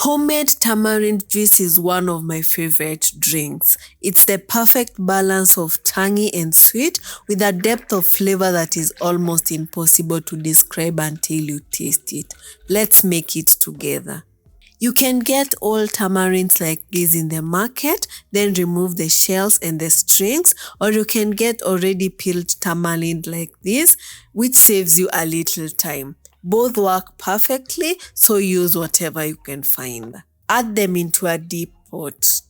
Homemade tamarind juice is one of my favorite drinks. It's the perfect balance of tangy and sweet with a depth of flavor that is almost impossible to describe until you taste it. Let's make it together. You can get all tamarinds like this in the market, then remove the shells and the strings, or you can get already peeled tamarind like this, which saves you a little time. Both work perfectly, so use whatever you can find. Add them into a deep pot.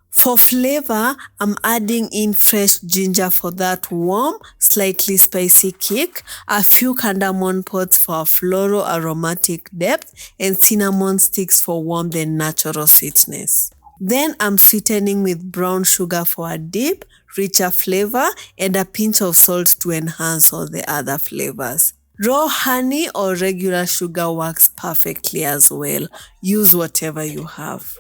For flavor, I'm adding in fresh ginger for that warm, slightly spicy kick, a few cardamom pods for a floral aromatic depth, and cinnamon sticks for warmth and natural sweetness. Then I'm sweetening with brown sugar for a deep, richer flavor and a pinch of salt to enhance all the other flavors. Raw honey or regular sugar works perfectly as well. Use whatever you have.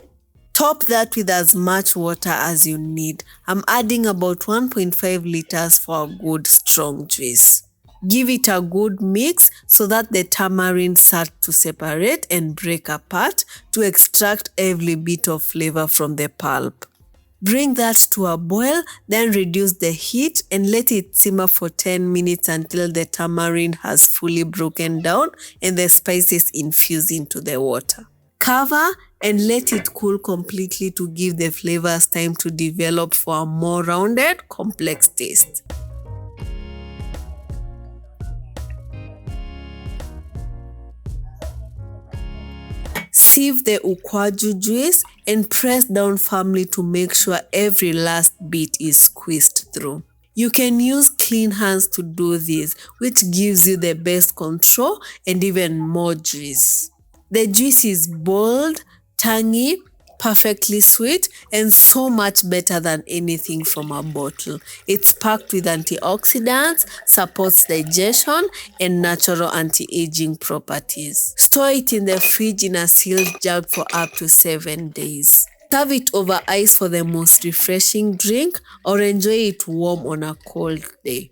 Top that with as much water as you need. I'm adding about 1.5 liters for a good strong juice. Give it a good mix so that the tamarind start to separate and break apart to extract every bit of flavor from the pulp. Bring that to a boil, then reduce the heat and let it simmer for 10 minutes until the tamarind has fully broken down and the spices infuse into the water. Cover and let it cool completely to give the flavors time to develop for a more rounded, complex taste. Sieve the Ukwaju juice and press down firmly to make sure every last bit is squeezed through. You can use clean hands to do this, which gives you the best control and even more juice. The juice is bold, tangy, perfectly sweet, and so much better than anything from a bottle. It's packed with antioxidants, supports digestion, and natural anti-aging properties. Store it in the fridge in a sealed jug for up to 7 days. Serve it over ice for the most refreshing drink, or enjoy it warm on a cold day.